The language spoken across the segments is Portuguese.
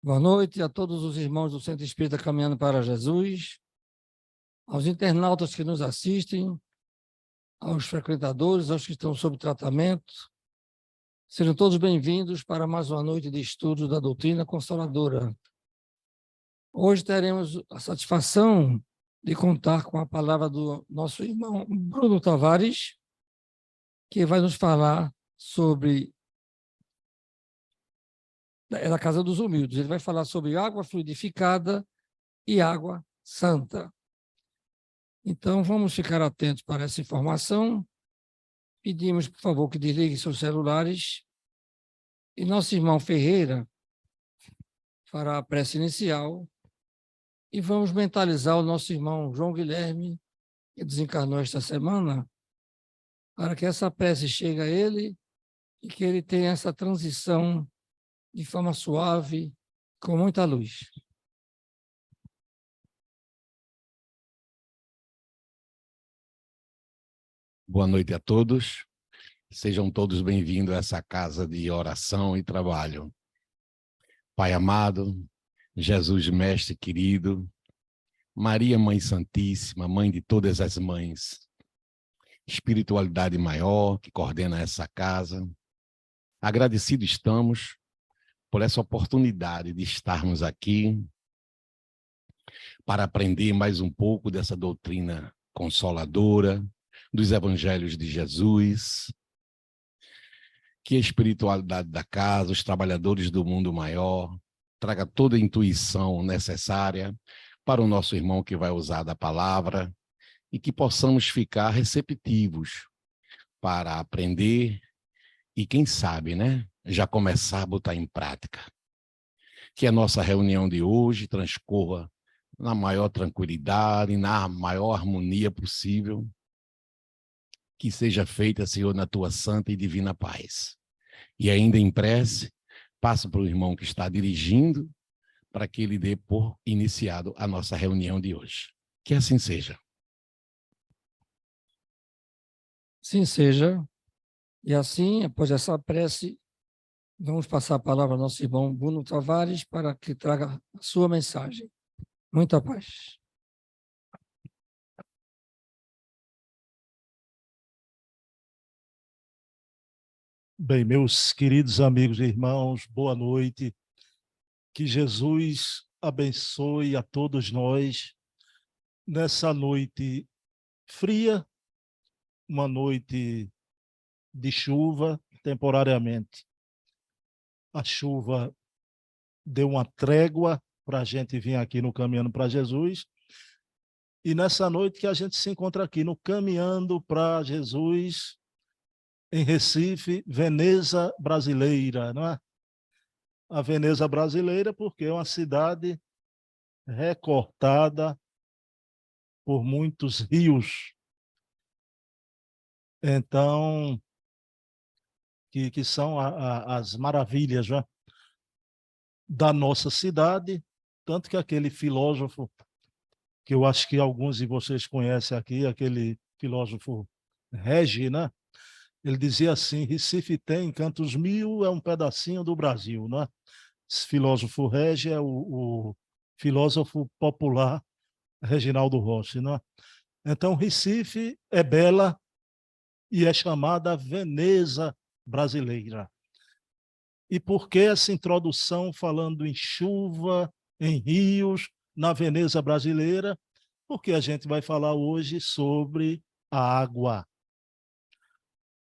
Boa noite a todos os irmãos do Centro Espírita Caminhando para Jesus, aos internautas que nos assistem, aos frequentadores, aos que estão sob tratamento. Sejam todos bem-vindos para mais uma noite de estudos da doutrina consoladora. Hoje teremos a satisfação de contar com a palavra do nosso irmão Bruno Tavares, que vai nos falar sobre da Casa dos Humildes. Ele vai falar sobre água fluidificada e água santa. Então, vamos ficar atentos para essa informação. Pedimos, por favor, que desliguem seus celulares. E nosso irmão Ferreira fará a prece inicial. E vamos mentalizar o nosso irmão João Guilherme, que desencarnou esta semana, para que essa prece chegue a ele e que ele tenha essa transição de forma suave, com muita luz. Boa noite a todos. Sejam todos bem-vindos a essa casa de oração e trabalho. Pai amado, Jesus Mestre querido, Maria Mãe Santíssima, Mãe de todas as mães, espiritualidade maior que coordena essa casa, agradecidos estamos por essa oportunidade de estarmos aqui para aprender mais um pouco dessa doutrina consoladora, dos evangelhos de Jesus. Que a espiritualidade da casa, os trabalhadores do mundo maior, traga toda a intuição necessária para o nosso irmão que vai usar da palavra e que possamos ficar receptivos para aprender e, quem sabe, né, já começar a botar em prática. Que a nossa reunião de hoje transcorra na maior tranquilidade, na maior harmonia possível. Que seja feita, Senhor, na tua santa e divina paz. E ainda em prece, passo para o irmão que está dirigindo, para que ele dê por iniciado a nossa reunião de hoje. Que assim seja. Assim seja. E assim, após essa prece, vamos passar a palavra ao nosso irmão Bruno Tavares para que traga a sua mensagem. Muita paz. Bem, meus queridos amigos e irmãos, boa noite. Que Jesus abençoe a todos nós nessa noite fria, uma noite de chuva, temporariamente. A chuva deu uma trégua para a gente vir aqui no Caminhando para Jesus. E nessa noite que a gente se encontra aqui no Caminhando para Jesus, em Recife, Veneza brasileira, não é? A Veneza brasileira porque é uma cidade recortada por muitos rios. Então, que são as maravilhas, né, da nossa cidade, tanto que aquele filósofo, que eu acho que alguns de vocês conhecem aqui, aquele filósofo Regi, né? Ele dizia assim: Recife tem cantos mil, é um pedacinho do Brasil, né? Esse filósofo Regi é o filósofo popular Reginaldo Rossi, né? Então, Recife é bela e é chamada Veneza brasileira. E por que essa introdução falando em chuva, em rios, na Veneza brasileira? Porque a gente vai falar hoje sobre a água.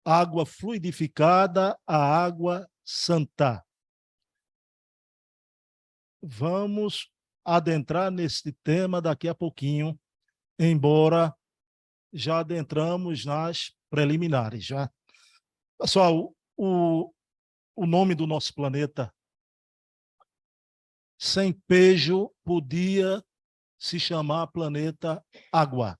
Água fluidificada, a água santa. Vamos adentrar nesse tema daqui a pouquinho, embora já adentramos nas preliminares. Já. Pessoal, o nome do nosso planeta, sem pejo, podia se chamar planeta Água.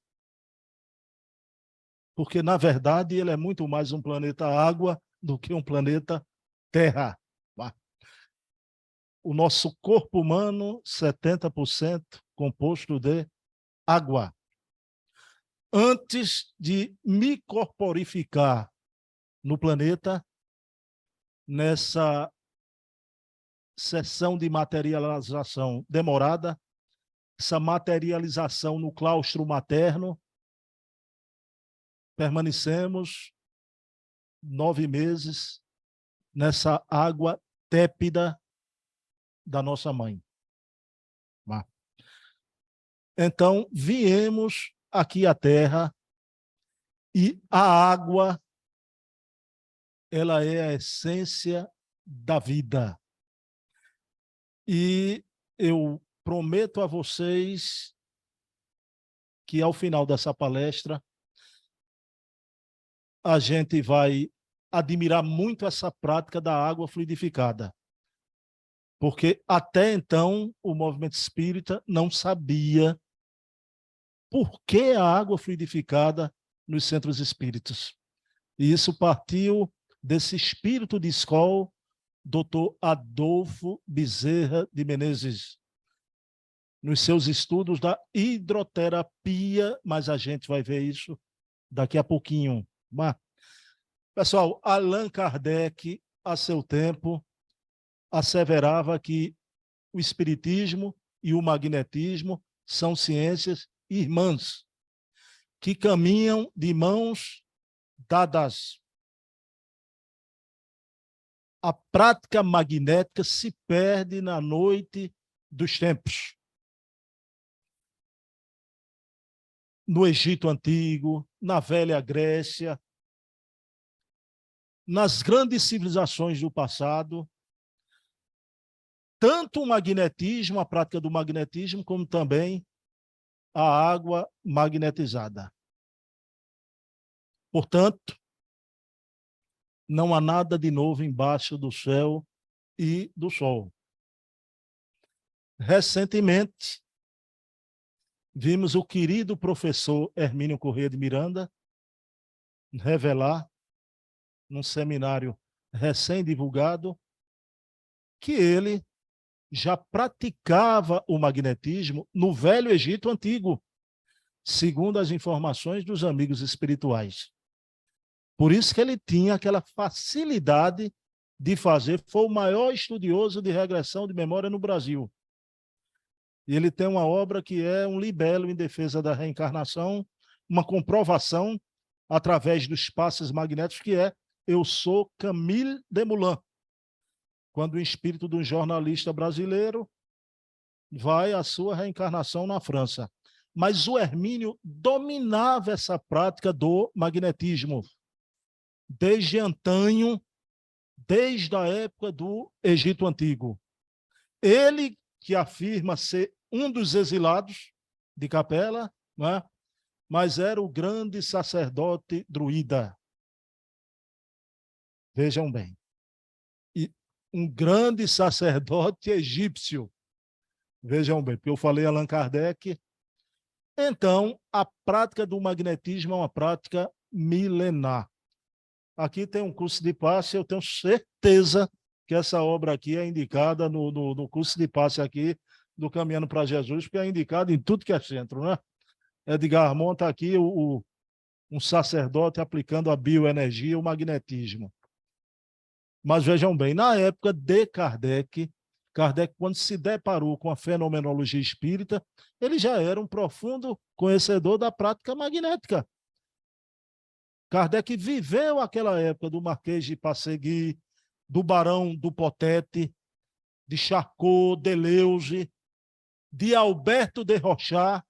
Porque, na verdade, ele é muito mais um planeta Água do que um planeta Terra. O nosso corpo humano, 70% composto de água. Antes de me corporificar no planeta, nessa sessão de materialização demorada, essa materialização no claustro materno, permanecemos 9 meses nessa água tépida da nossa mãe. Então, viemos aqui à Terra e a água, ela é a essência da vida. E eu prometo a vocês que ao final dessa palestra a gente vai admirar muito essa prática da água fluidificada. Porque até então o movimento espírita não sabia por que a água fluidificada nos centros espíritas. E isso partiu desse espírito de escola, Dr. Adolfo Bezerra de Menezes, nos seus estudos da hidroterapia, mas a gente vai ver isso daqui a pouquinho. Pessoal, Allan Kardec, a seu tempo, asseverava que o espiritismo e o magnetismo são ciências irmãs, que caminham de mãos dadas. A prática magnética se perde na noite dos tempos. No Egito Antigo, na Velha Grécia, nas grandes civilizações do passado, tanto o magnetismo, a prática do magnetismo, como também a água magnetizada. Portanto, não há nada de novo embaixo do céu e do sol. Recentemente, vimos o querido professor Hermínio Corrêa de Miranda revelar, num seminário recém-divulgado, que ele já praticava o magnetismo no Velho Egito Antigo, segundo as informações dos amigos espirituais. Por isso que ele tinha aquela facilidade de fazer, foi o maior estudioso de regressão de memória no Brasil. E ele tem uma obra que é um libelo em defesa da reencarnação, uma comprovação através dos passes magnéticos, que é Eu Sou Camille Desmoulins, quando o espírito de um jornalista brasileiro vai à sua reencarnação na França. Mas o Hermínio dominava essa prática do magnetismo desde antanho, desde a época do Egito Antigo. Ele que afirma ser um dos exilados de Capela, não é? Mas era o grande sacerdote druida. Vejam bem. E um grande sacerdote egípcio. Vejam bem, porque eu falei Allan Kardec. Então, a prática do magnetismo é uma prática milenar. Aqui tem um curso de passe, eu tenho certeza que essa obra aqui é indicada no curso de passe aqui do Caminhando para Jesus, porque é indicado em tudo que é centro, né? Edgar Armon está aqui, um sacerdote aplicando a bioenergia, o magnetismo. Mas vejam bem, na época de Kardec, quando se deparou com a fenomenologia espírita, ele já era um profundo conhecedor da prática magnética. Kardec viveu aquela época do Marquês de Passegui, do Barão do Potete, de Charcot, Deleuze, de Alberto de Rochat.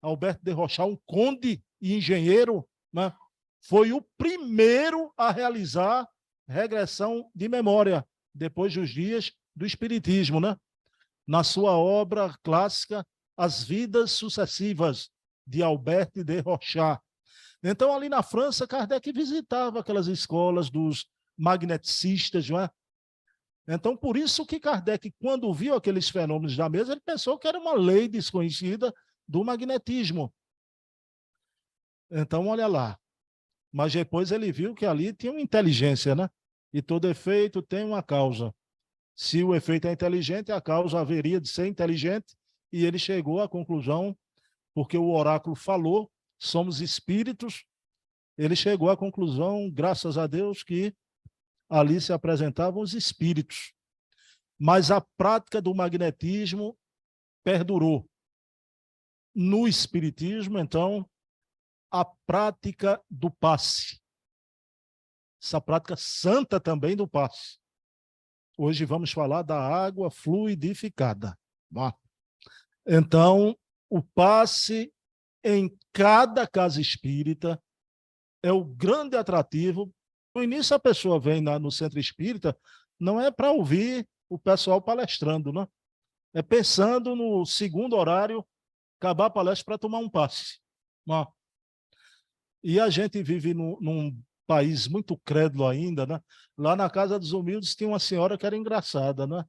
Alberto de Rochat, um conde e engenheiro, né? Foi o primeiro a realizar regressão de memória, depois dos dias do Espiritismo, né? Na sua obra clássica, As Vidas Sucessivas, de Alberto de Rochat. Então, ali na França, Kardec visitava aquelas escolas dos magneticistas, não é? Então, por isso que Kardec, quando viu aqueles fenômenos da mesa, ele pensou que era uma lei desconhecida do magnetismo. Então, olha lá. Mas depois ele viu que ali tinha uma inteligência, né? E todo efeito tem uma causa. Se o efeito é inteligente, a causa haveria de ser inteligente, e ele chegou à conclusão, porque o oráculo falou, somos espíritos, ele chegou à conclusão, graças a Deus, que ali se apresentavam os espíritos. mas a prática do magnetismo perdurou. No espiritismo, então, a prática do passe. Essa prática santa também do passe. Hoje vamos falar da água fluidificada. Então, o passe em cada casa espírita é o grande atrativo. No início, a pessoa vem no centro espírita, não é para ouvir o pessoal palestrando, não? É pensando no segundo horário, acabar a palestra para tomar um passe. E a gente vive num país muito crédulo ainda, né? Lá na Casa dos Humildes tinha uma senhora que era engraçada, né?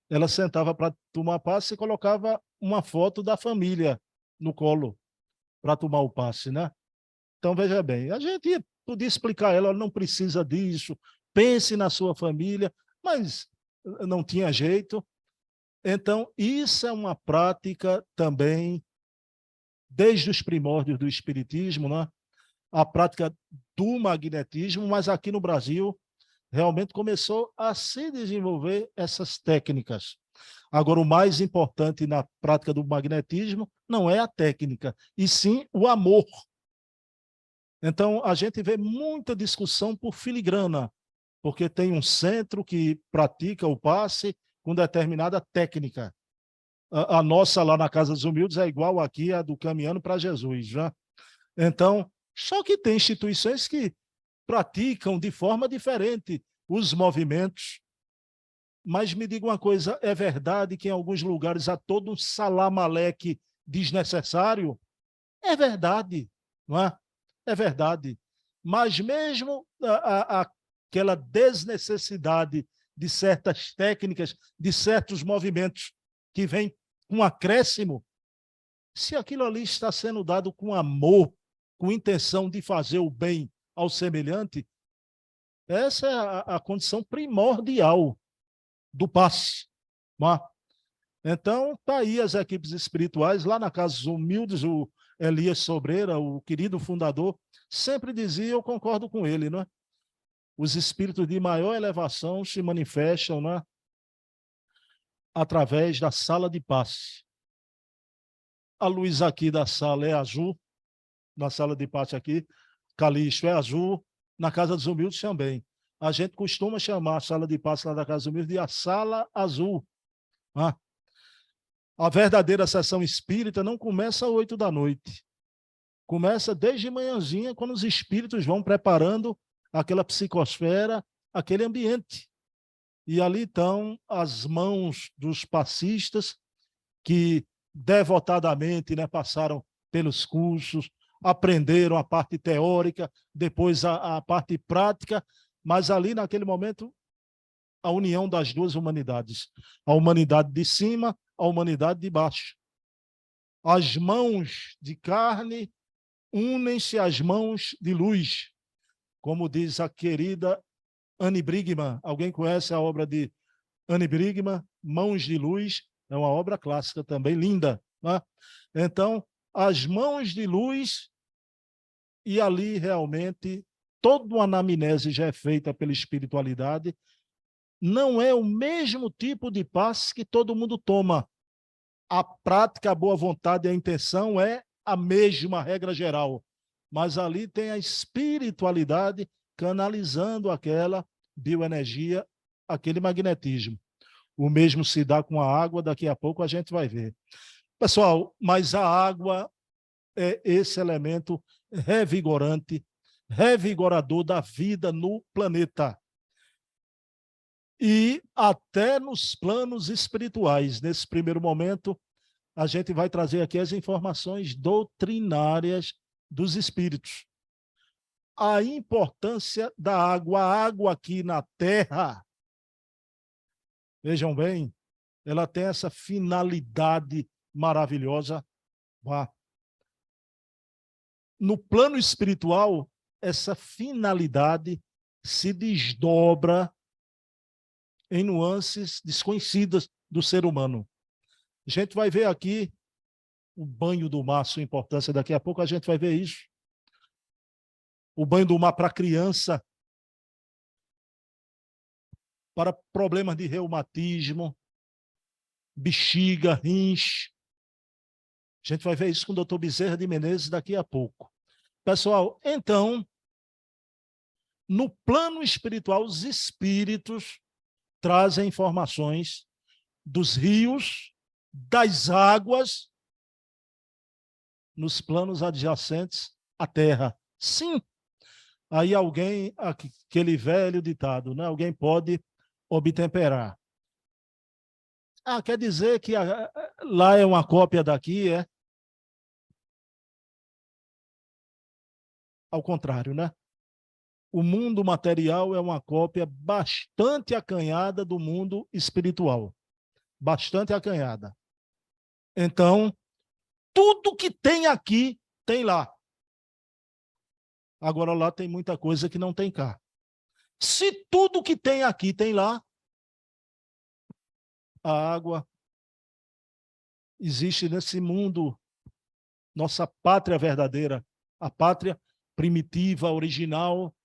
Ela sentava para tomar passe e colocava uma foto da família no colo para tomar o passe, né? Então, veja bem, a gente podia explicar a ela, não precisa disso, pense na sua família, mas não tinha jeito. Então, isso é uma prática também, desde os primórdios do espiritismo, né? A prática do magnetismo, mas aqui no Brasil realmente começou a se desenvolver essas técnicas. Agora, o mais importante na prática do magnetismo não é a técnica, e sim o amor. Então, a gente vê muita discussão por filigrana, porque tem um centro que pratica o passe com determinada técnica. A nossa lá na Casa dos Humildes é igual aqui a do Caminhando para Jesus, já. Então, só que tem instituições que praticam de forma diferente os movimentos. Mas me diga uma coisa, é verdade que em alguns lugares há todo um salamaleque desnecessário? É verdade, não é? É verdade. Mas mesmo aquela desnecessidade de certas técnicas, de certos movimentos que vem com acréscimo, se aquilo ali está sendo dado com amor, com intenção de fazer o bem ao semelhante, essa é a condição primordial do passe. Então, está aí as equipes espirituais, lá na Casa dos Humildes, o Elias Sobreira, o querido fundador, sempre dizia, eu concordo com ele, não é? Os espíritos de maior elevação se manifestam, não é? Através da sala de passe. A luz aqui da sala é azul, na sala de passe aqui, Calixto é azul, na Casa dos Humildes também. A gente costuma chamar a sala de passe lá da Casa dos Humildes de a sala azul. A verdadeira sessão espírita não começa às 8 da noite. Começa desde manhãzinha, quando os espíritos vão preparando aquela psicosfera, aquele ambiente. E ali estão as mãos dos passistas que devotadamente, né, passaram pelos cursos, aprenderam a parte teórica, depois a parte prática, mas ali naquele momento a união das duas humanidades, a humanidade de cima, a humanidade de baixo. As mãos de carne unem-se às mãos de luz, como diz a querida Anne Brigman. Alguém conhece a obra de Anne Brigman, Mãos de Luz? É uma obra clássica também, linda, né? Então, as mãos de luz, e ali realmente toda uma anamnese já é feita pela espiritualidade. Não é o mesmo tipo de passe que todo mundo toma. A prática, a boa vontade e a intenção é a mesma regra geral, mas ali tem a espiritualidade canalizando aquela bioenergia, aquele magnetismo. O mesmo se dá com a água, daqui a pouco a gente vai ver. Pessoal, mas a água é esse elemento revigorante, revigorador da vida no planeta. E até nos planos espirituais. Nesse primeiro momento, a gente vai trazer aqui as informações doutrinárias dos espíritos. A importância da água. A água aqui na Terra, vejam bem, ela tem essa finalidade maravilhosa. No plano espiritual, essa finalidade se desdobra em nuances desconhecidas do ser humano. A gente vai ver aqui o banho do mar, sua importância, daqui a pouco a gente vai ver isso. O banho do mar para a criança. para problemas de reumatismo, bexiga, rins. A gente vai ver isso com o doutor Bezerra de Menezes daqui a pouco. Pessoal, então, no plano espiritual, os espíritos trazem informações dos rios, das águas, nos planos adjacentes à terra. Sim, aí alguém, aquele velho ditado, né? Alguém pode obtemperar. Ah, quer dizer que lá é uma cópia daqui, é? Ao contrário, né? O mundo material é uma cópia bastante acanhada do mundo espiritual. Bastante acanhada. Então, tudo que tem aqui, tem lá. Agora, lá tem muita coisa que não tem cá. Se tudo que tem aqui tem lá, a água existe nesse mundo, nossa pátria verdadeira, a pátria primitiva, original.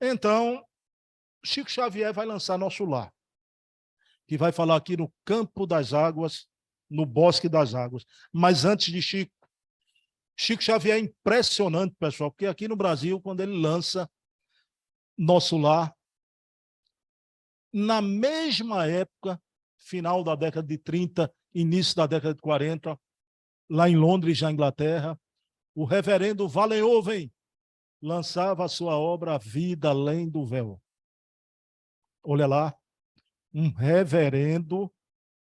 Então, Chico Xavier vai lançar Nosso Lar, que vai falar aqui no campo das águas, no bosque das águas. Mas antes de Chico Xavier é impressionante, pessoal, porque aqui no Brasil, quando ele lança Nosso Lar, na mesma época, final da década de 30, início da década de 40, lá em Londres, na Inglaterra, o reverendo Wallenhoven lançava a sua obra A Vida Além do Véu. Olha lá, um reverendo,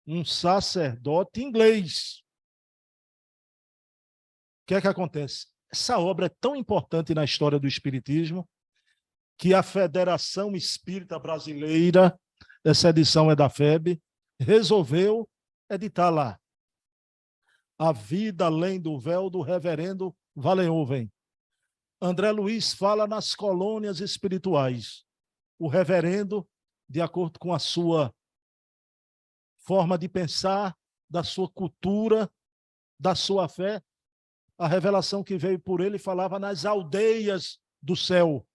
um sacerdote inglês. O que é que acontece? Essa obra é tão importante na história do Espiritismo que a Federação Espírita Brasileira, essa edição é da FEB, resolveu editar lá A Vida Além do Véu, do reverendo Wallenhoven. André Luiz fala nas colônias espirituais. O reverendo, de acordo com a sua forma de pensar, da sua cultura, da sua fé, a revelação que veio por ele falava nas aldeias do céu.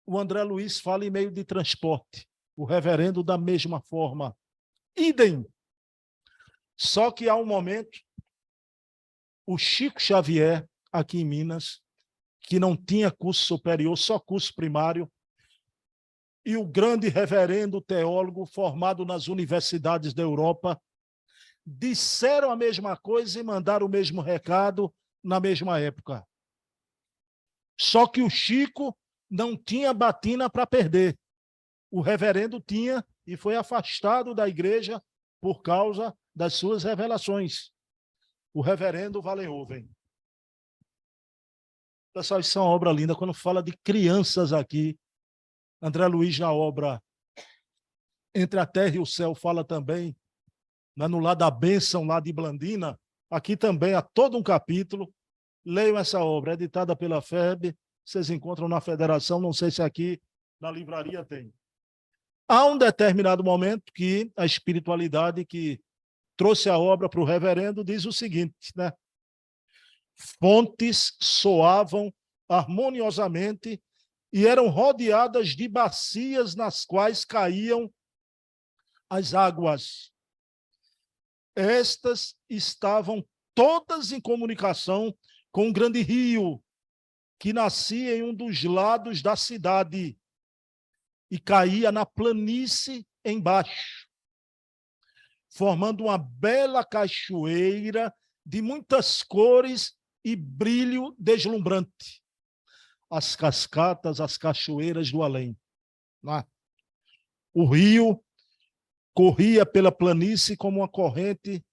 O André Luiz fala em meio de transporte. O reverendo da mesma forma. Idem. Só que há um momento, o Chico Xavier, aqui em Minas, que não tinha curso superior, só curso primário, e o grande reverendo teólogo formado nas universidades da Europa, disseram a mesma coisa e mandaram o mesmo recado na mesma época. Só que o Chico não tinha batina para perder. O reverendo tinha e foi afastado da igreja por causa das suas revelações. O reverendo Wallenhoven. Pessoal, isso é uma obra linda. Quando fala de crianças aqui, André Luiz, na obra Entre a Terra e o Céu, fala também, né, no Lá da Bênção, lá de Blandina, aqui também há todo um capítulo. Leiam essa obra, editada pela FEB, vocês encontram na Federação, não sei se aqui na livraria tem. Há um determinado momento que a espiritualidade que trouxe a obra para o reverendo diz o seguinte, né? Fontes soavam harmoniosamente e eram rodeadas de bacias nas quais caíam as águas. Estas estavam todas em comunicação com um grande rio que nascia em um dos lados da cidade e caía na planície embaixo, formando uma bela cachoeira de muitas cores e brilho deslumbrante. As cascatas, as cachoeiras do além. O rio corria pela planície como uma corrente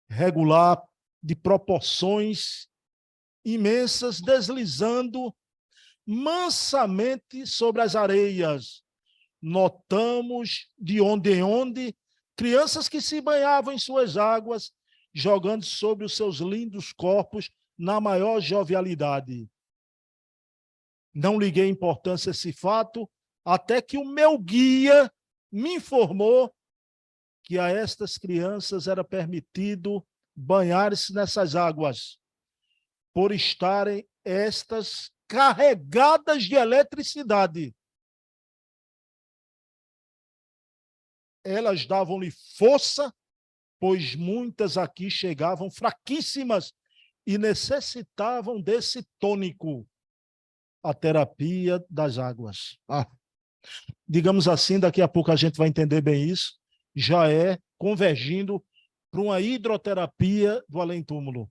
regular de proporções imensas, deslizando mansamente sobre as areias. Notamos de onde em onde crianças que se banhavam em suas águas, jogando sobre os seus lindos corpos na maior jovialidade. Não liguei importância a esse fato, até que o meu guia me informou que a estas crianças era permitido banhar-se nessas águas, por estarem estas carregadas de eletricidade. Elas davam-lhe força, pois muitas aqui chegavam fraquíssimas e necessitavam desse tônico, a terapia das águas. Digamos assim, daqui a pouco a gente vai entender bem isso, já é convergindo para uma hidroterapia do além-túmulo.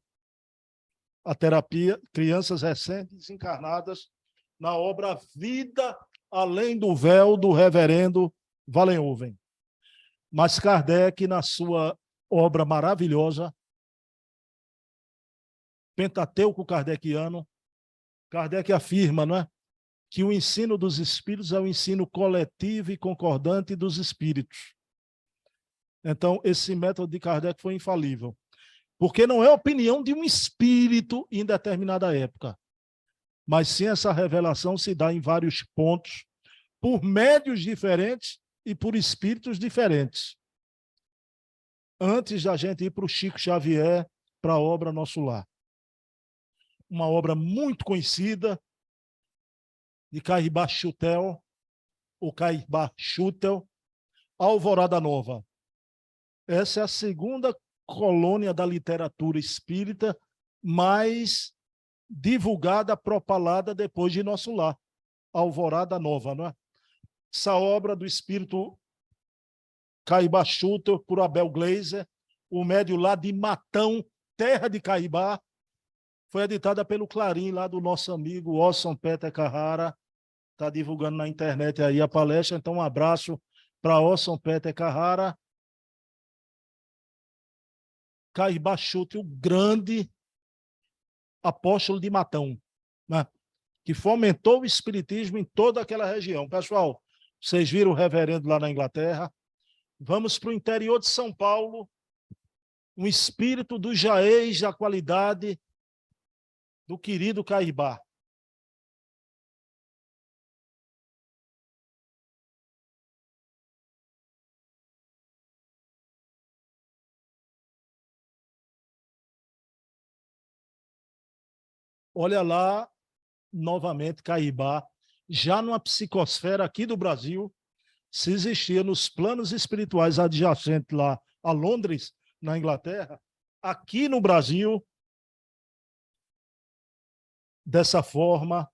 A terapia, crianças recentes encarnadas na obra Vida Além do Véu, do reverendo Wallenhoven. Mas Kardec, na sua obra maravilhosa, Pentateuco Kardeciano, Kardec afirma, não é, que o ensino dos espíritos é o ensino coletivo e concordante dos espíritos. Então, esse método de Kardec foi infalível, porque não é a opinião de um espírito em determinada época, mas sim essa revelação se dá em vários pontos, por médios diferentes e por espíritos diferentes. Antes da gente ir para o Chico Xavier, para a obra Nosso Lar. Uma obra muito conhecida, de Caibá Schutel, ou Caibá Schutel, Alvorada Nova. Essa é a segunda colônia da literatura espírita mais divulgada, propalada depois de Nosso Lar. Alvorada Nova, não é? Essa obra do espírito Caibá Schutel, por Abel Gleiser, o médio lá de Matão, terra de Caibá, foi editada pelo Clarim, lá do nosso amigo Orson Peter Carrara, está divulgando na internet aí a palestra, então um abraço para Orson Peter Carrara. Caibá Schutel, o grande apóstolo de Matão, né? Que fomentou o espiritismo em toda aquela região. Pessoal, vocês viram o reverendo lá na Inglaterra? Vamos para o interior de São Paulo, um espírito do jaez da qualidade do querido Caibá. Olha lá, novamente, Caibá, já numa psicosfera aqui do Brasil, se existia nos planos espirituais adjacentes lá a Londres, na Inglaterra, aqui no Brasil, dessa forma,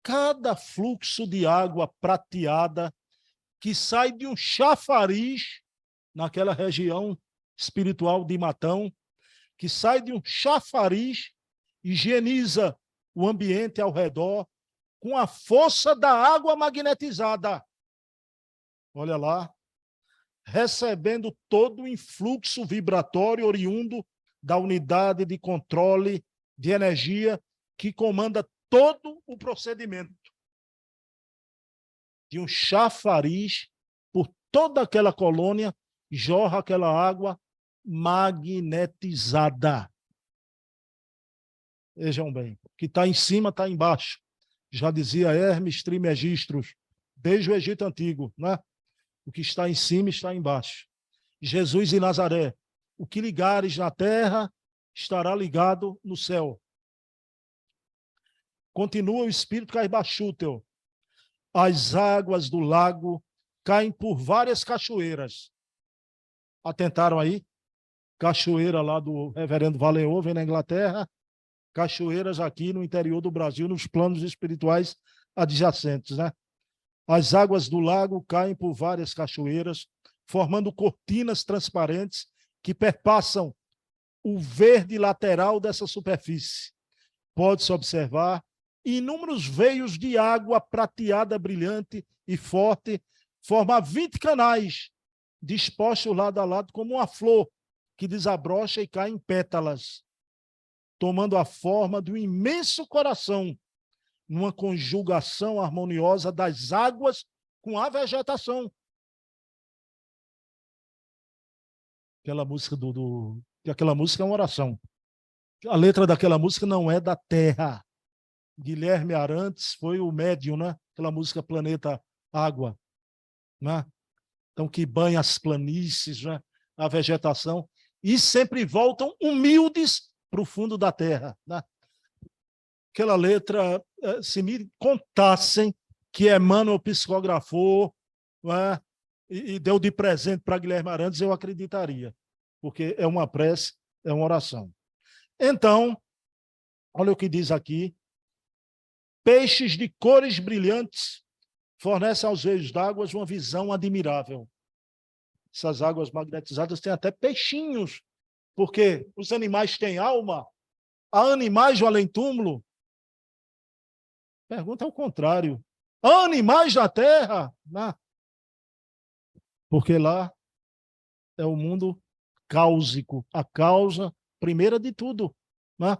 cada fluxo de água prateada que sai de um chafariz naquela região espiritual de Matão, que sai de um chafariz, higieniza o ambiente ao redor com a força da água magnetizada. Olha lá, recebendo todo o influxo vibratório oriundo da unidade de controle de energia que comanda todo o procedimento. De um chafariz por toda aquela colônia, jorra aquela água magnetizada. Vejam bem, o que está em cima está embaixo. Já dizia Hermes Trismegistus, desde o Egito Antigo, né? O que está em cima está embaixo. Jesus e Nazaré, o que ligares na terra estará ligado no céu. Continua o espírito Caibá Schutel. As águas do lago caem por várias cachoeiras. Atentaram aí? Cachoeira lá do reverendo Wallenhoven na Inglaterra, cachoeiras aqui no interior do Brasil, nos planos espirituais adjacentes, né? As águas do lago caem por várias cachoeiras, formando cortinas transparentes que perpassam o verde lateral dessa superfície. Pode-se observar inúmeros veios de água prateada, brilhante e forte, formar 20 canais, dispostos lado a lado como uma flor que desabrocha e cai em pétalas, tomando a forma de um imenso coração, numa conjugação harmoniosa das águas com a vegetação. Aquela música aquela música é uma oração. A letra daquela música não é da terra. Guilherme Arantes foi o médium, né? Aquela música Planeta Água, né? Então, que banha as planícies, né? A vegetação, e sempre voltam humildes para o fundo da terra, né? aquela letra, se me contassem que Emmanuel psicografou, não é? E deu de presente para Guilherme Arantes, eu acreditaria, porque é uma prece, é uma oração. Então, olha o que diz aqui: peixes de cores brilhantes fornecem aos veios d'água uma visão admirável. Essas águas magnetizadas têm até peixinhos, porque os animais têm alma. Há animais do além-túmulo? Pergunta ao contrário. Há animais da terra? Não. Porque lá é o mundo cáusico, a causa primeira de tudo. Né?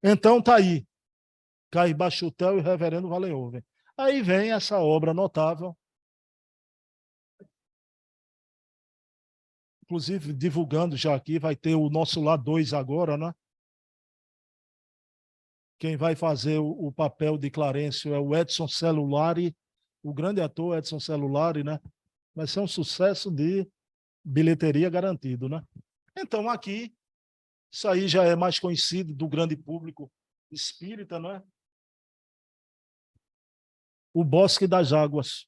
Então tá aí, Cair Bachutel e Reverendo Wallenhoven. Aí vem essa obra notável, inclusive divulgando já aqui, vai ter o nosso Lá 2 agora, né? Quem vai fazer o papel de Clarencio é o Edson Celulari, o grande ator Edson Celulari, né? Vai ser um sucesso de bilheteria garantido, né? Então aqui, isso aí já é mais conhecido do grande público espírita, não é? O Bosque das Águas,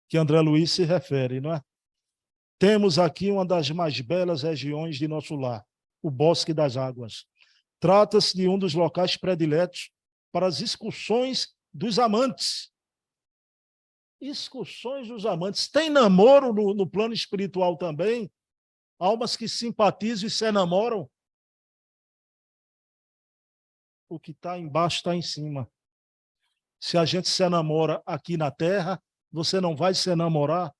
que André Luiz se refere, não é? Temos aqui uma das mais belas regiões de nosso lar, o Bosque das Águas. Trata-se de um dos locais prediletos para as excursões dos amantes. Excursões dos amantes. Tem namoro no plano espiritual também? Almas que simpatizam e se enamoram? O que está embaixo está em cima. Se a gente se enamora aqui na Terra, você não vai se enamorar.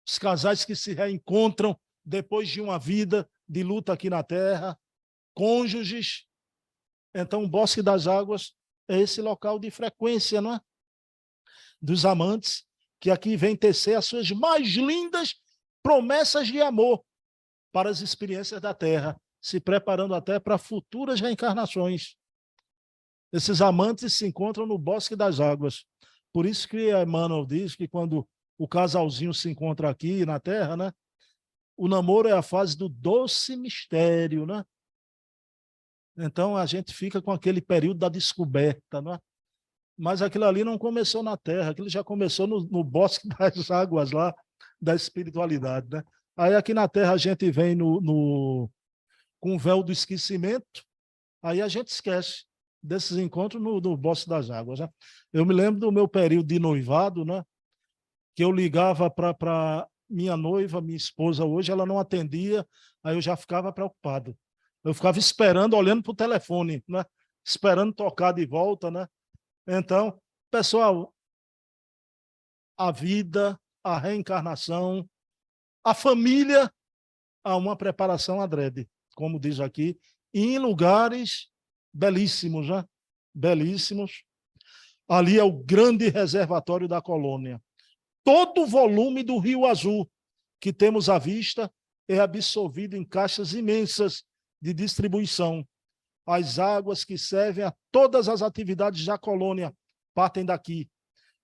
Os casais que se reencontram depois de uma vida de luta aqui na Terra, cônjuges. Então, o Bosque das Águas é esse local de frequência, não é? Dos amantes, que aqui vem tecer as suas mais lindas promessas de amor para as experiências da Terra, se preparando até para futuras reencarnações. Esses amantes se encontram no Bosque das Águas. Por isso que Emmanuel diz que quando o casalzinho se encontra aqui na Terra, né, o namoro é a fase do doce mistério, né? Então a gente fica com aquele período da descoberta, né? Mas aquilo ali não começou na Terra, aquilo já começou no Bosque das Águas lá, da espiritualidade, né? Aí aqui na Terra a gente vem com o véu do esquecimento, aí a gente esquece desses encontros no Bosque das Águas, né? Eu me lembro do meu período de noivado, né? Que eu ligava para minha noiva, minha esposa hoje, ela não atendia, aí eu já ficava preocupado. Eu ficava esperando, olhando para o telefone, né? Esperando tocar de volta, né? Então, pessoal, a vida, a reencarnação, a família, há uma preparação adrede, como diz aqui, em lugares belíssimos, né? Belíssimos. Ali é o grande reservatório da colônia. Todo o volume do Rio Azul que temos à vista é absorvido em caixas imensas de distribuição. As águas que servem a todas as atividades da colônia partem daqui.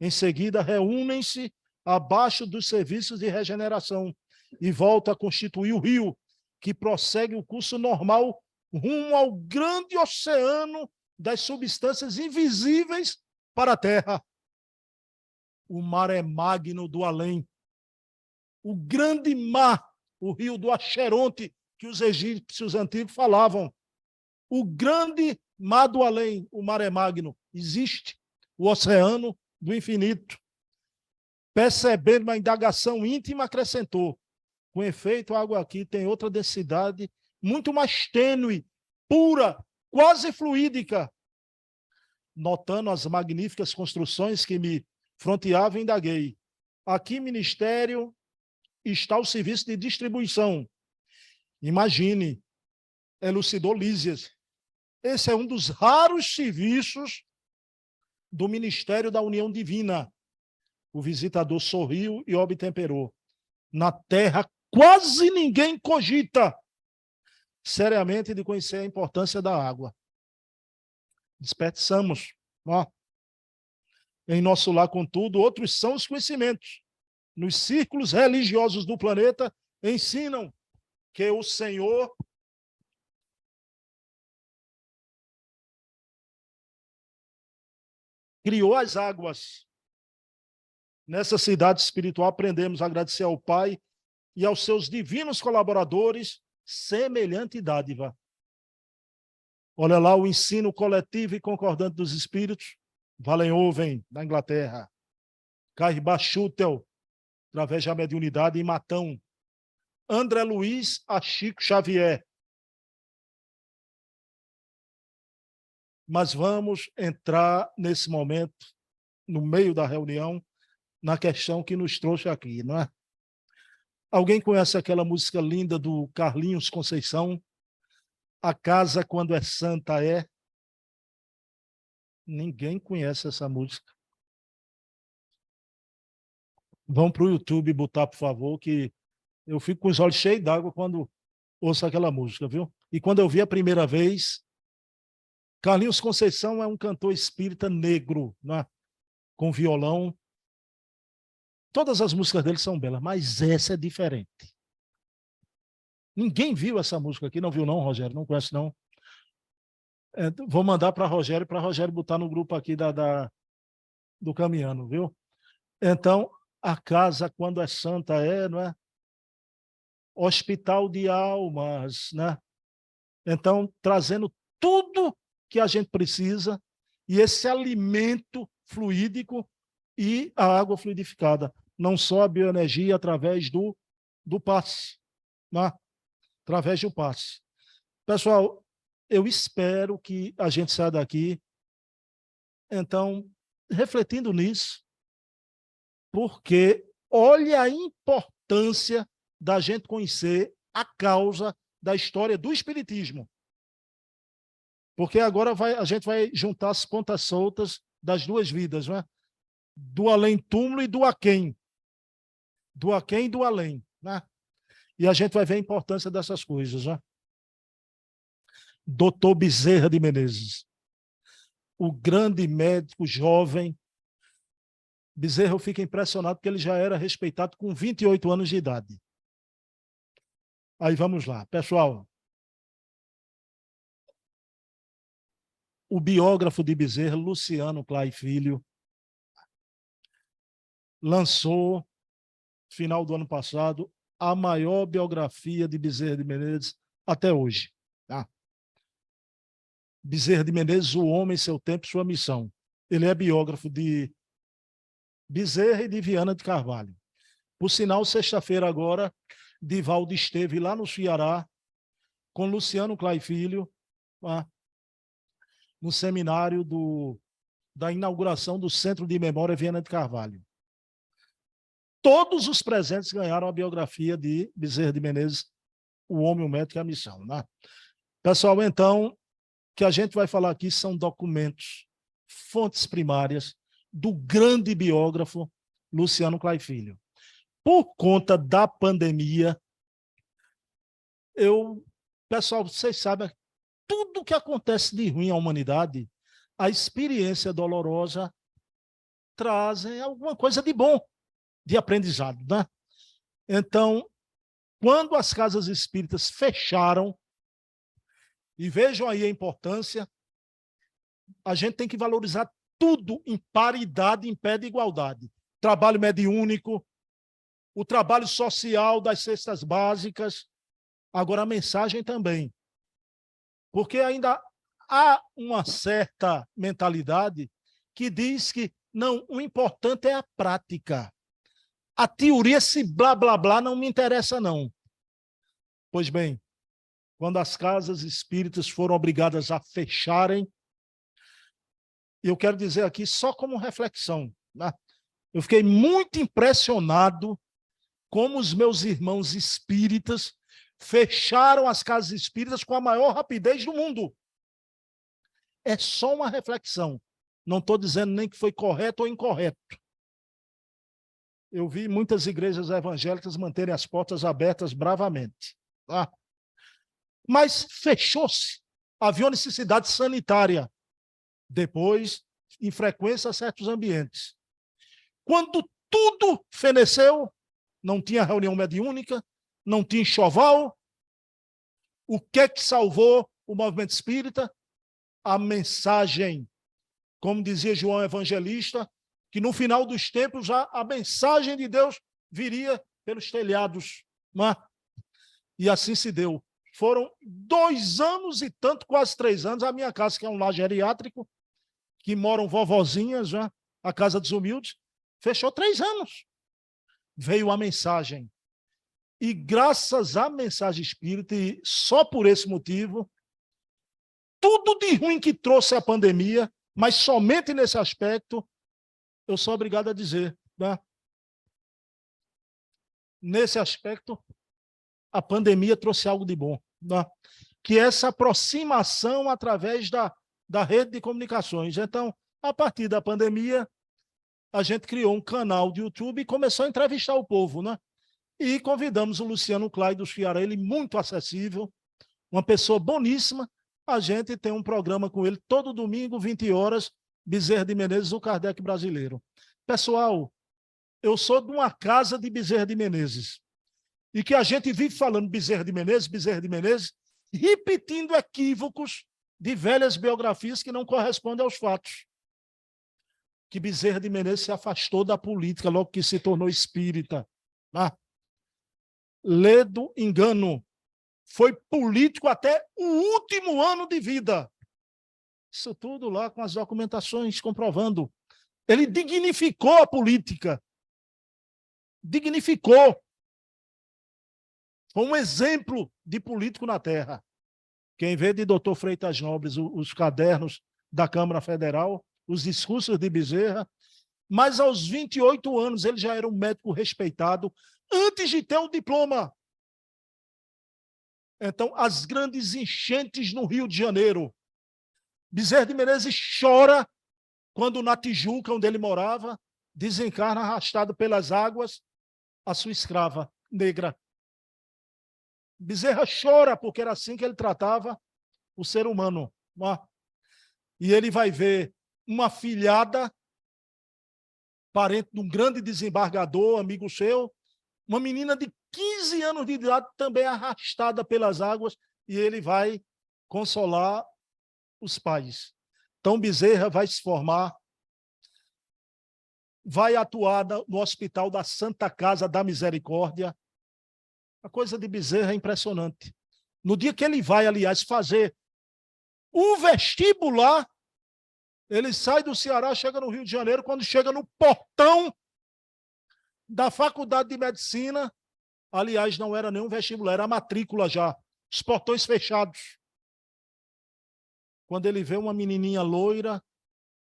Em seguida, reúnem-se abaixo dos serviços de regeneração e voltam a constituir o rio, que prossegue o curso normal rumo ao grande oceano das substâncias invisíveis para a Terra. O Mare Magno do além. O grande mar, o rio do Axeronte, que os egípcios antigos falavam. O grande mar do além, o Mare Magno, existe. O oceano do infinito. Percebendo uma indagação íntima, acrescentou: com efeito, a água aqui tem outra densidade muito mais tênue, pura, quase fluídica. Notando as magníficas construções que me fronteavam, indaguei: aqui, ministério, está o serviço de distribuição. Imagine, elucidou Lísias, esse é um dos raros serviços do Ministério da União Divina. O visitador sorriu e obtemperou: na Terra quase ninguém cogita seriamente de conhecer a importância da água. Desperdiçamos. Ó. Em nosso lar, contudo, outros são os conhecimentos. Nos círculos religiosos do planeta, ensinam que o Senhor criou as águas. Nessa cidade espiritual, aprendemos a agradecer ao Pai e aos seus divinos colaboradores semelhante dádiva. Olha lá o ensino coletivo e concordante dos espíritos. Vollenhoven, da Inglaterra. Cairba Schutel, através da mediunidade, e Matão. André Luiz a Chico Xavier. Mas vamos entrar nesse momento, no meio da reunião, na questão que nos trouxe aqui, não é? Alguém conhece aquela música linda do Carlinhos Conceição? A casa quando é santa é? Ninguém conhece essa música. Vão para o YouTube botar, por favor, que eu fico com os olhos cheios d'água quando ouço aquela música, viu? E quando eu vi a primeira vez, Carlinhos Conceição é um cantor espírita negro, né? Com violão. Todas as músicas dele são belas, mas essa é diferente. Ninguém viu essa música aqui, não viu não, Rogério? Não conhece não? Vou mandar para Rogério botar no grupo aqui do Caminhando, viu? Então, a casa quando é santa é, não é? Hospital de almas, né? Então, trazendo tudo que a gente precisa e esse alimento fluídico e a água fluidificada. Não só a bioenergia através do passe, né? Através do passe. Pessoal, eu espero que a gente saia daqui, então, refletindo nisso, porque olha a importância da gente conhecer a causa da história do Espiritismo. Porque agora a gente vai juntar as pontas soltas das duas vidas, não é? Do além-túmulo e do aquém. Do aquém e do além, né? E a gente vai ver a importância dessas coisas, né? Doutor Bezerra de Menezes, o grande médico jovem. Bezerra, eu fico impressionado porque ele já era respeitado com 28 anos de idade. Aí vamos lá, pessoal. O biógrafo de Bezerra, Luciano Clay Filho, lançou, final do ano passado, a maior biografia de Bezerra de Menezes até hoje. Tá? Bezerra de Menezes, o homem, seu tempo, sua missão. Ele é biógrafo de Bezerra e de Viana de Carvalho. Por sinal, sexta-feira agora, Divaldo esteve lá no Ceará com Luciano Clay Filho, tá? No seminário da inauguração do Centro de Memória Viana de Carvalho. Todos os presentes ganharam a biografia de Bezerra de Menezes, o homem, o médico e a missão. Né? Pessoal, então, o que a gente vai falar aqui são documentos, fontes primárias do grande biógrafo Luciano Clay Filho. Por conta da pandemia, pessoal, vocês sabem, tudo que acontece de ruim à humanidade, a experiência dolorosa trazem alguma coisa de bom, de aprendizado, né? Então, quando as casas espíritas fecharam, e vejam aí a importância, a gente tem que valorizar tudo em paridade, em pé de igualdade. Trabalho mediúnico, o trabalho social das cestas básicas, agora a mensagem também. Porque ainda há uma certa mentalidade que diz que não, o importante é a prática. A teoria, esse blá, blá, blá, não me interessa, não. Pois bem, quando as casas espíritas foram obrigadas a fecharem, eu quero dizer aqui só como reflexão, né? Eu fiquei muito impressionado como os meus irmãos espíritas fecharam as casas espíritas com a maior rapidez do mundo. É só uma reflexão. Não estou dizendo nem que foi correto ou incorreto. Eu vi muitas igrejas evangélicas manterem as portas abertas bravamente. Tá? Mas fechou-se. Havia necessidade sanitária. Depois, em frequência a certos ambientes. Quando tudo feneceu, não tinha reunião mediúnica, não tinha enxoval. O que é que salvou o movimento espírita? A mensagem como dizia João Evangelista, que no final dos tempos já a mensagem de Deus viria pelos telhados. Né? E assim se deu. Foram 2 anos e tanto, quase 3 anos, a minha casa, que é um lar geriátrico, que moram vovozinhas, já, a Casa dos Humildes, fechou 3 anos. Veio a mensagem. E graças à mensagem espírita, e só por esse motivo, tudo de ruim que trouxe a pandemia, mas somente nesse aspecto, eu sou obrigado a dizer, né? Nesse aspecto, a pandemia trouxe algo de bom, né? Que é essa aproximação através da rede de comunicações. Então, a partir da pandemia, a gente criou um canal de YouTube e começou a entrevistar o povo, né? E convidamos o Luciano Clay do Chiarelli, muito acessível, uma pessoa boníssima. A gente tem um programa com ele todo domingo, 20 horas, Bezerra de Menezes, o Kardec brasileiro. Pessoal, eu sou de uma casa de Bezerra de Menezes. E que a gente vive falando Bezerra de Menezes, repetindo equívocos de velhas biografias que não correspondem aos fatos. Que Bezerra de Menezes se afastou da política logo que se tornou espírita. Ah. Ledo engano. Foi político até o último ano de vida. Isso tudo lá com as documentações comprovando. Ele dignificou a política. Dignificou. Foi um exemplo de político na terra. Quem vê de Dr. Freitas Nobres os cadernos da Câmara Federal, os discursos de Bezerra, mas aos 28 anos ele já era um médico respeitado antes de ter o diploma. Então, as grandes enchentes no Rio de Janeiro. Bezerra de Menezes chora quando na Tijuca, onde ele morava, desencarna arrastado pelas águas a sua escrava negra. Bezerra chora porque era assim que ele tratava o ser humano. E ele vai ver uma filhada, parente de um grande desembargador, amigo seu, uma menina de 15 anos de idade também arrastada pelas águas, e ele vai consolar os pais. Então, Bezerra vai se formar, vai atuar no Hospital da Santa Casa da Misericórdia. A coisa de Bezerra é impressionante. No dia que ele vai, aliás, fazer o vestibular, ele sai do Ceará, chega no Rio de Janeiro, quando chega no portão da Faculdade de Medicina, aliás, não era nenhum vestibular, era a matrícula já, os portões fechados. Quando ele vê uma menininha loira,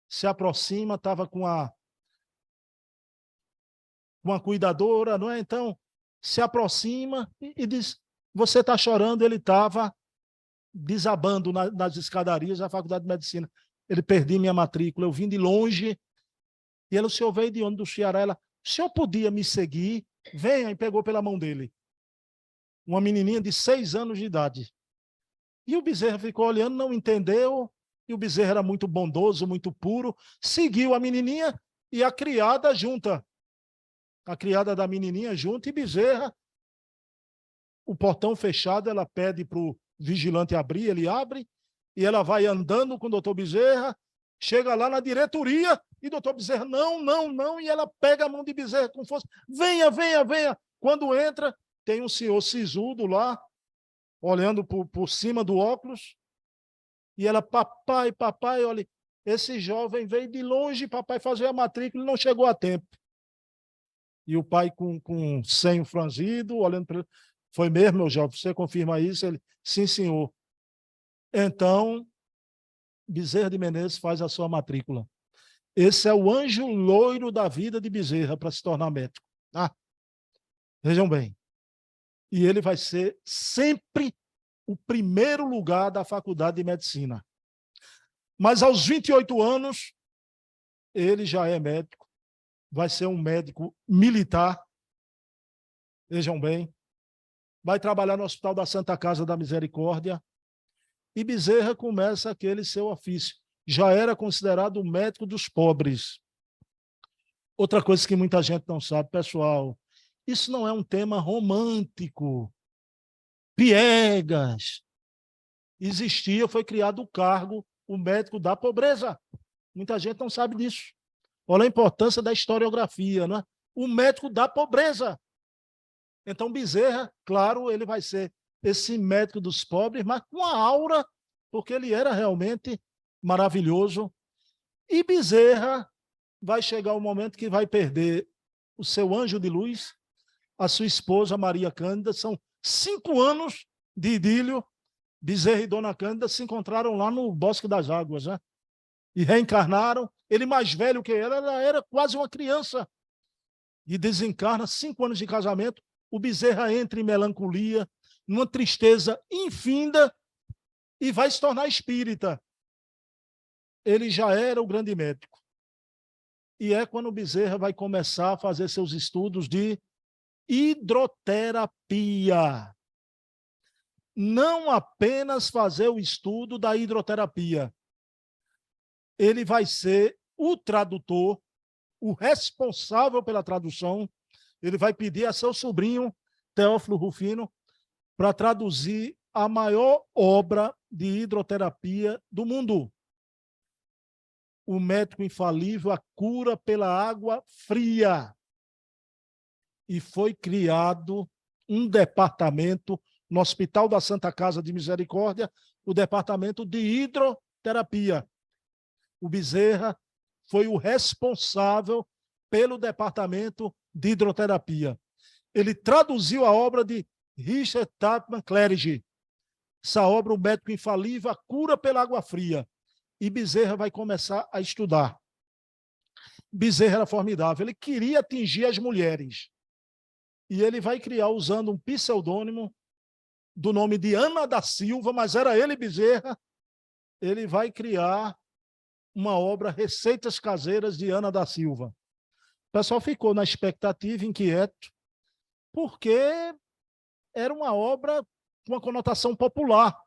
se aproxima, estava com uma cuidadora, não é? Então, se aproxima e diz, você está chorando? Ele estava desabando nas escadarias da Faculdade de Medicina. Ele perdi minha matrícula, eu vim de longe. E ela, o senhor veio de onde? Do Ceará. Ela, o senhor podia me seguir? Venha, e pegou pela mão dele. Uma menininha de 6 anos de idade. E o Bezerra ficou olhando, não entendeu. E o Bezerra era muito bondoso, muito puro. Seguiu a menininha e a criada junta. A criada da menininha junto e Bezerra, o portão fechado, ela pede para o vigilante abrir, ele abre, e ela vai andando com o doutor Bezerra, chega lá na diretoria, e o doutor Bezerra, não, e ela pega a mão de Bezerra com força, venha. Quando entra, tem um senhor sisudo lá, olhando por cima do óculos, e ela, papai, olha, esse jovem veio de longe, papai, fazer a matrícula, e não chegou a tempo. E o pai com senho franzido, olhando para ele, foi mesmo, meu jovem, você confirma isso? Ele, sim, senhor. Então, Bezerra de Menezes faz a sua matrícula. Esse é o anjo loiro da vida de Bezerra para se tornar médico. Vejam bem. E ele vai ser sempre o primeiro lugar da Faculdade de Medicina. Mas aos 28 anos, ele já é médico. Vai ser um médico militar, vejam bem, vai trabalhar no Hospital da Santa Casa da Misericórdia, e Bezerra começa aquele seu ofício. Já era considerado o médico dos pobres. Outra coisa que muita gente não sabe, pessoal, isso não é um tema romântico, piegas. Existia, foi criado o cargo, o médico da pobreza. Muita gente não sabe disso. Olha a importância da historiografia, né? O médico da pobreza. Então, Bezerra, claro, ele vai ser esse médico dos pobres, mas com a aura, porque ele era realmente maravilhoso. E Bezerra vai chegar o momento que vai perder o seu anjo de luz, a sua esposa Maria Cândida. São 5 anos de idílio. Bezerra e Dona Cândida se encontraram lá no Bosque das Águas, né? E reencarnaram. Ele mais velho que ela era quase uma criança. E desencarna, 5 anos de casamento. O Bezerra entra em melancolia, numa tristeza infinda, e vai se tornar espírita. Ele já era o grande médico. E é quando o Bezerra vai começar a fazer seus estudos de hidroterapia. Não apenas fazer o estudo da hidroterapia. Ele vai ser o tradutor, o responsável pela tradução. Ele vai pedir a seu sobrinho, Teófilo Rufino, para traduzir a maior obra de hidroterapia do mundo. O médico infalível, a cura pela água fria. E foi criado um departamento no Hospital da Santa Casa de Misericórdia, o departamento de hidroterapia. O Bezerra foi o responsável pelo departamento de hidroterapia. Ele traduziu a obra de Richard Chapman Cleridge. Essa obra, O Médico Infalível, a cura pela água fria. E Bezerra vai começar a estudar. Bezerra era formidável. Ele queria atingir as mulheres. E ele vai criar, usando um pseudônimo do nome de Ana da Silva, mas era ele, Bezerra, ele vai criar uma obra, Receitas Caseiras de Ana da Silva. O pessoal ficou na expectativa, inquieto, porque era uma obra com uma conotação popular,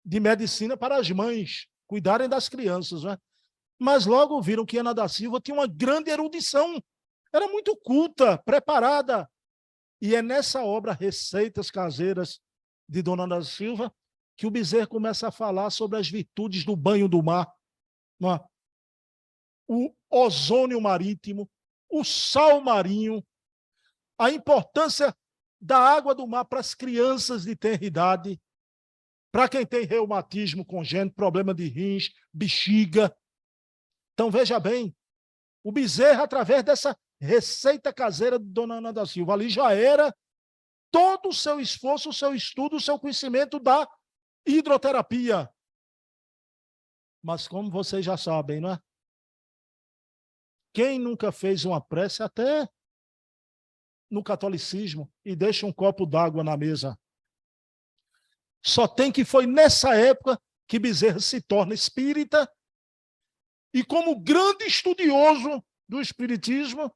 de medicina para as mães cuidarem das crianças, né? Mas logo viram que Ana da Silva tinha uma grande erudição, era muito culta, preparada. E é nessa obra, Receitas Caseiras de Dona Ana da Silva, que o Bezerra começa a falar sobre as virtudes do banho do mar, né? O ozônio marítimo, o sal marinho, a importância da água do mar para as crianças de tenra idade, para quem tem reumatismo congênito, problema de rins, bexiga. Então, veja bem, o Bezerra, através dessa receita caseira de Dona Ana da Silva, ali já era todo o seu esforço, o seu estudo, o seu conhecimento da hidroterapia. Mas como vocês já sabem, não é? Quem nunca fez uma prece, até no catolicismo, e deixa um copo d'água na mesa? Só tem que foi nessa época que Bezerra se torna espírita, e como grande estudioso do espiritismo,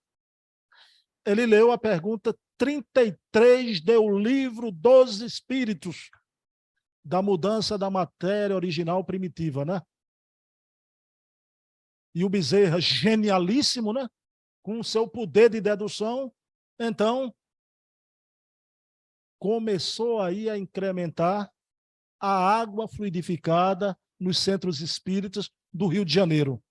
ele leu a pergunta 33 do livro dos Espíritos, da mudança da matéria original primitiva, né? E o Bezerra, genialíssimo, né? Com o seu poder de dedução, então começou aí a incrementar a água fluidificada nos centros espíritas do Rio de Janeiro.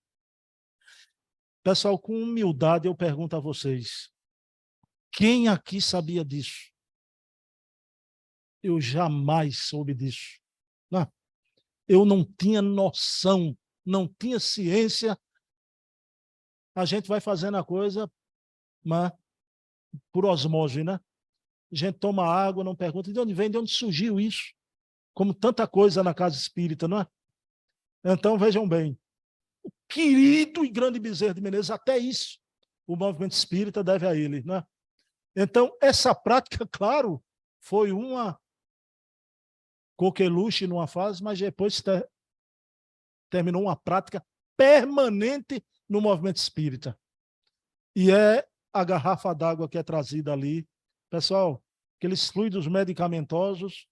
Pessoal, com humildade eu pergunto a vocês, quem aqui sabia disso? Eu jamais soube disso. Não. Eu não tinha noção, não tinha ciência. A gente vai fazendo a coisa, mas por osmose, né? A gente toma água, não pergunta de onde vem, de onde surgiu isso. Como tanta coisa na casa espírita, não é? Então, vejam bem, o querido e grande Bezerra de Menezes, até isso, o movimento espírita deve a ele, né? Então, essa prática, claro, foi uma coqueluche numa fase, mas depois terminou uma prática permanente no movimento espírita. E é a garrafa d'água que é trazida ali. Pessoal, aqueles fluidos medicamentosos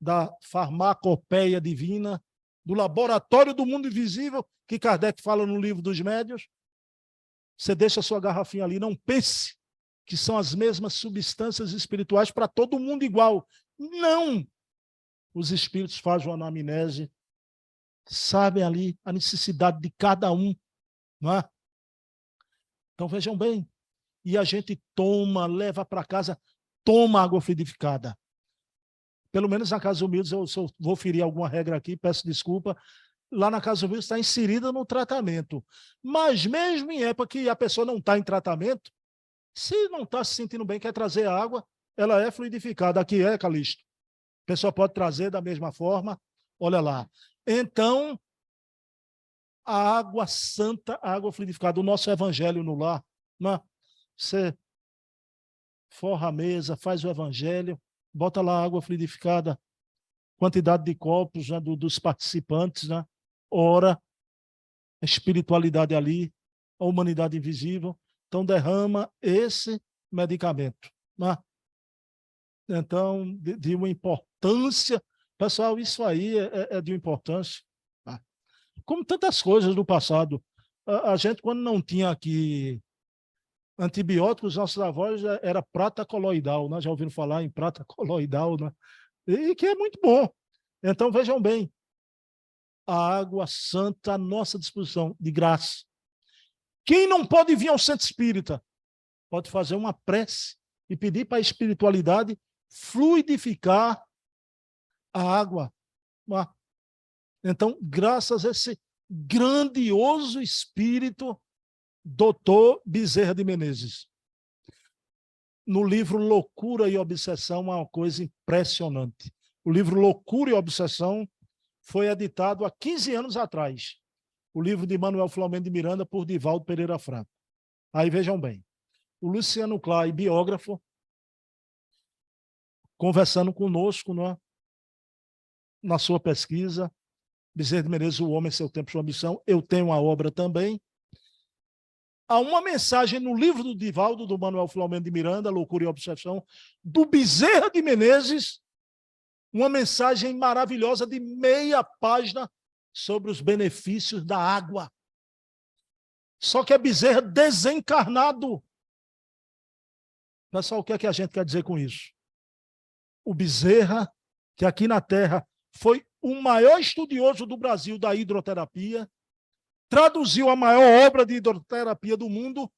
da farmacopeia divina, do laboratório do mundo invisível, que Kardec fala no livro dos médiuns. Você deixa a sua garrafinha ali, não pense que são as mesmas substâncias espirituais para todo mundo igual. Não! Os espíritos fazem uma anamnese sabem ali a necessidade de cada um, não é? Então vejam bem, e a gente toma, leva para casa, toma água fluidificada. Pelo menos na Casa Humildes, eu vou ferir alguma regra aqui, peço desculpa, lá na Casa Humildes está inserida no tratamento. Mas mesmo em época que a pessoa não está em tratamento, se não está se sentindo bem, quer trazer água, ela é fluidificada. Aqui é, Calixto. A pessoa pode trazer da mesma forma, olha lá. Então, a água santa, a água fluidificada, o nosso evangelho no lar, né? Você forra a mesa, faz o evangelho, bota lá a água fluidificada, quantidade de copos, né, dos participantes, né? Ora, a espiritualidade ali, a humanidade invisível. Então, derrama esse medicamento, né? Então, de uma importância, pessoal, isso aí é de uma importância, tá? Como tantas coisas do passado. A gente, quando não tinha aqui antibióticos, nossos avós era prata coloidal, né? Já ouviram falar em prata coloidal, né? E que é muito bom. Então, vejam bem, a água santa à nossa disposição, de graça. Quem não pode vir ao centro espírita, pode fazer uma prece e pedir para a espiritualidade fluidificar a água. Então, graças a esse grandioso espírito, Dr. Bezerra de Menezes. No livro Loucura e Obsessão, é uma coisa impressionante. O livro Loucura e Obsessão foi editado há 15 anos atrás. O livro de Manuel Filomeno de Miranda, por Divaldo Pereira Franco. Aí vejam bem, o Luciano Clay, biógrafo, conversando conosco, né, na sua pesquisa, Bezerra de Menezes, O Homem, Seu Tempo, Sua Missão. Eu tenho a obra também. Há uma mensagem no livro do Divaldo, do Manuel Filomeno de Miranda, Loucura e Obsessão, do Bezerra de Menezes, uma mensagem maravilhosa de meia página sobre os benefícios da água. Só que é Bezerra desencarnado. Pessoal, o que é que a gente quer dizer com isso? O Bezerra, que aqui na Terra foi o maior estudioso do Brasil da hidroterapia, traduziu a maior obra de hidroterapia do mundo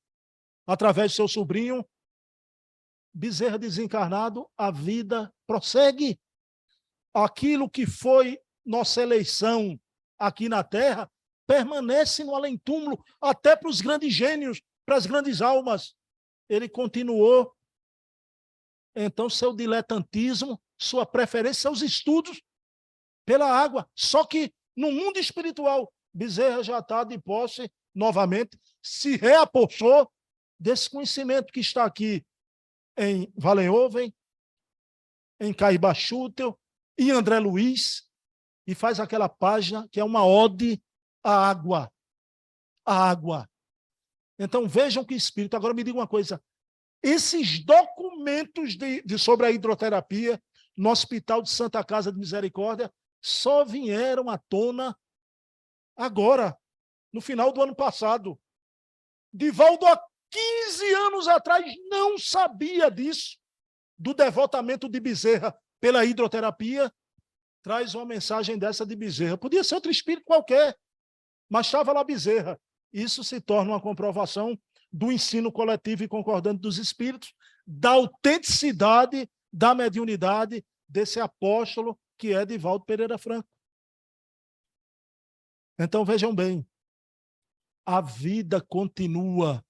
através de seu sobrinho. Bezerra desencarnado, a vida prossegue. Aquilo que foi nossa eleição aqui na Terra permanece no além-túmulo, até para os grandes gênios, para as grandes almas. Ele continuou. Então, seu diletantismo, sua preferência, seus estudos pela água. Só que no mundo espiritual, Bezerra já está de posse, novamente, se reapossou desse conhecimento que está aqui em Wallenhoven, em Caiba-Schutel, em André Luiz, e faz aquela página que é uma ode à água. A água. Então, vejam que espírito. Agora me diga uma coisa. Esses documentos sobre a hidroterapia no Hospital de Santa Casa de Misericórdia só vieram à tona agora, no final do ano passado. Divaldo, há 15 anos atrás, não sabia disso, do devotamento de Bezerra pela hidroterapia. Traz uma mensagem dessa de Bezerra. Podia ser outro espírito qualquer, mas estava lá Bezerra. Isso se torna uma comprovação do ensino coletivo e concordante dos espíritos, da autenticidade, da mediunidade desse apóstolo que é Divaldo Pereira Franco. Então, vejam bem, a vida continua.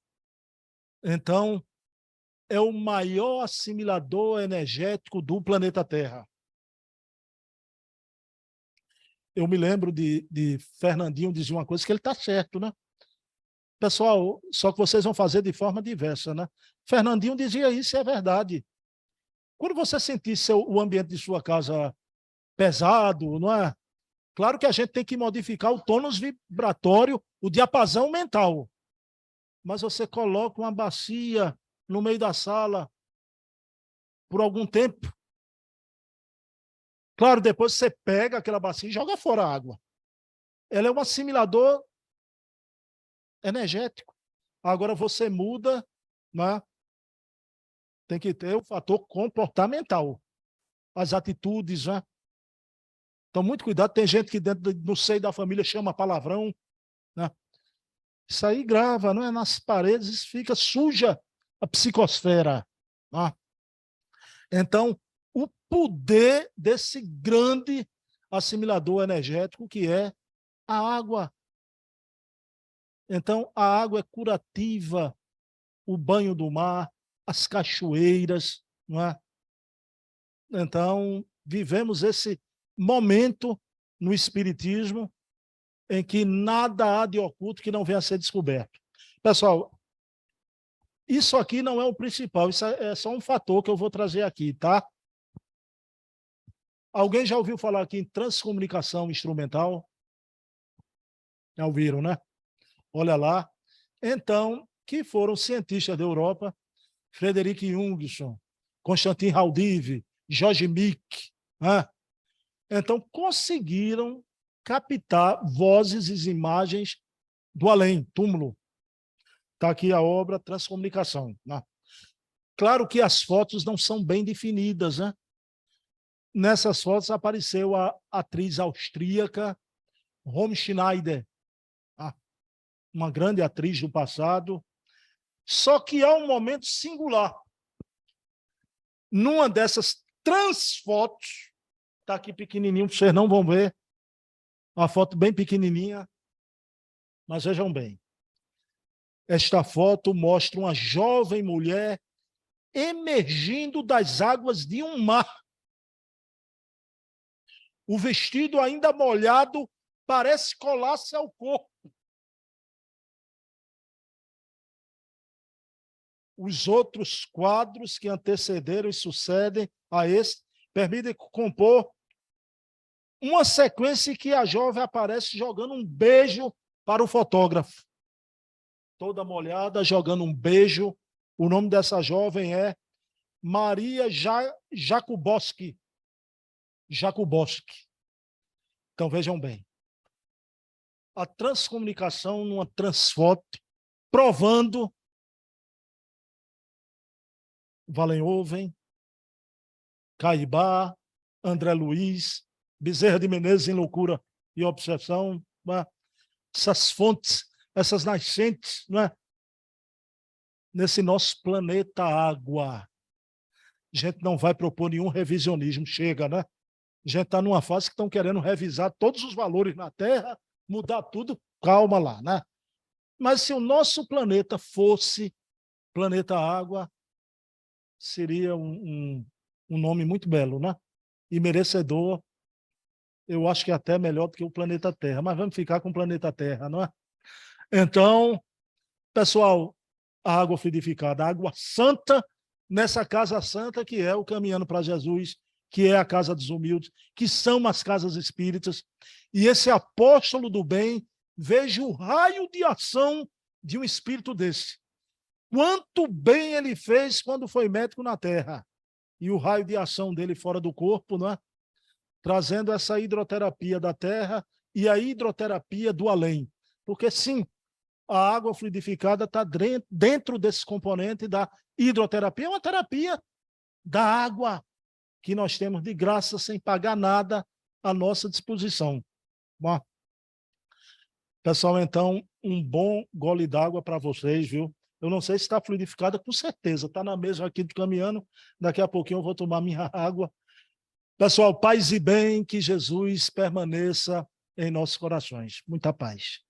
Então, é o maior assimilador energético do planeta Terra. Eu me lembro de Fernandinho dizer uma coisa que ele está certo, né? Pessoal, só que vocês vão fazer de forma diversa, né? Fernandinho dizia isso, é verdade. Quando você sentir o ambiente de sua casa pesado, não é? Claro que a gente tem que modificar o tônus vibratório, o diapasão mental. Mas você coloca uma bacia no meio da sala por algum tempo. Claro, depois você pega aquela bacia e joga fora a água. Ela é um assimilador energético. Agora você muda, né? Tem que ter o fator comportamental. As atitudes, né? Então, muito cuidado. Tem gente que no seio da família chama palavrão, né? Isso aí grava, não é? Nas paredes, isso fica suja a psicosfera. Né? Então, o poder desse grande assimilador energético que é a água. Então, a água é curativa, o banho do mar, as cachoeiras, não é? Então, vivemos esse momento no Espiritismo em que nada há de oculto que não venha a ser descoberto. Pessoal, isso aqui não é o principal, isso é só um fator que eu vou trazer aqui, tá? Alguém já ouviu falar aqui em transcomunicação instrumental? Já ouviram, né? Olha lá. Então, que foram cientistas da Europa, Frederic Jungson, Konstantin Haudive, George Mick, né? Então, conseguiram captar vozes e imagens do além, túmulo. Está aqui a obra Transcomunicação. Né? Claro que as fotos não são bem definidas. Né? Nessas fotos apareceu a atriz austríaca Romy Schneider, uma grande atriz do passado. Só que há um momento singular. Numa dessas transfotos, está aqui pequenininho, vocês não vão ver, uma foto bem pequenininha, mas vejam bem. Esta foto mostra uma jovem mulher emergindo das águas de um mar. O vestido ainda molhado parece colar-se ao corpo. Os outros quadros que antecederam e sucedem a esse permitem compor uma sequência em que a jovem aparece jogando um beijo para o fotógrafo. Toda molhada, jogando um beijo. O nome dessa jovem é Maria Jakubowski. Então, vejam bem. A transcomunicação numa transfoto, provando Wallenhoven, Caibá, André Luiz, Bezerra de Menezes em Loucura e Obsessão, né? Essas fontes, essas nascentes, né? Nesse nosso planeta água. A gente não vai propor nenhum revisionismo, chega, né? A gente está numa fase que estão querendo revisar todos os valores na Terra, mudar tudo, calma lá, né? Mas se o nosso planeta fosse planeta água, seria um nome muito belo, né? E merecedor, eu acho que é até melhor do que o planeta Terra, mas vamos ficar com o planeta Terra, não é? Então, pessoal, a água fluidificada, a água santa, nessa casa santa que é o Caminhando para Jesus, que é a Casa dos Humildes, que são as casas espíritas, e esse apóstolo do bem, veja o raio de ação de um espírito desse. Quanto bem ele fez quando foi médico na Terra. E o raio de ação dele fora do corpo, né? Trazendo essa hidroterapia da Terra e a hidroterapia do além. Porque, sim, a água fluidificada está dentro desse componente da hidroterapia. É uma terapia da água que nós temos de graça, sem pagar nada à nossa disposição. Bom, pessoal, então, um bom gole d'água para vocês, viu? Eu não sei se está fluidificada, com certeza. Está na mesa aqui do Caminhando. Daqui a pouquinho eu vou tomar minha água. Pessoal, paz e bem, que Jesus permaneça em nossos corações. Muita paz.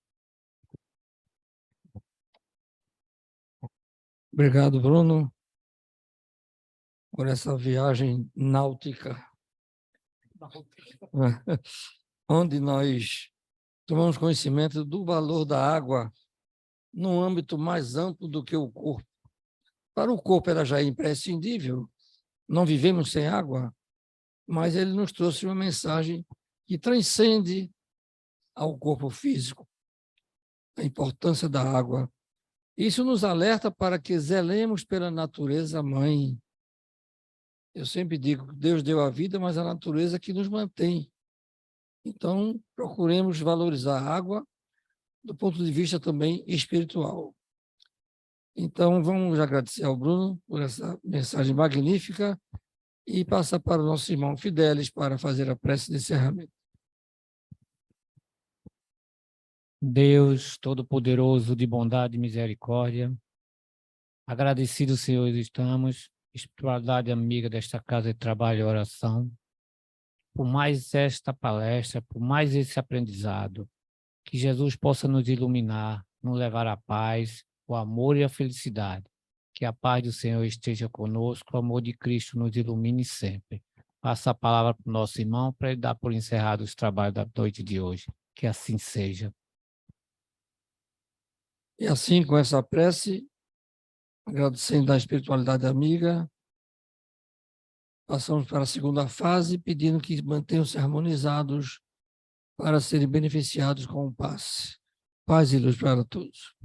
Obrigado, Bruno, por essa viagem náutica, onde nós tomamos conhecimento do valor da água num âmbito mais amplo do que o corpo. Para o corpo ela já é imprescindível, não vivemos sem água, mas ele nos trouxe uma mensagem que transcende ao corpo físico, a importância da água. Isso nos alerta para que zelemos pela natureza mãe. Eu sempre digo que Deus deu a vida, mas a natureza que nos mantém. Então, procuremos valorizar a água do ponto de vista também espiritual. Então, vamos agradecer ao Bruno por essa mensagem magnífica e passar para o nosso irmão Fidelis para fazer a prece de encerramento. Deus Todo-Poderoso, de bondade e misericórdia, agradecidos, Senhor, estamos, espiritualidade amiga desta casa de trabalho e oração, por mais esta palestra, por mais esse aprendizado, que Jesus possa nos iluminar, nos levar à paz, o amor e a felicidade. Que a paz do Senhor esteja conosco, o amor de Cristo nos ilumine sempre. Passa a palavra para o nosso irmão, para ele dar por encerrado os trabalhos da noite de hoje. Que assim seja. E assim, com essa prece, agradecendo a espiritualidade amiga, passamos para a segunda fase, pedindo que mantenham-se harmonizados para serem beneficiados com o passe. Paz e luz para todos.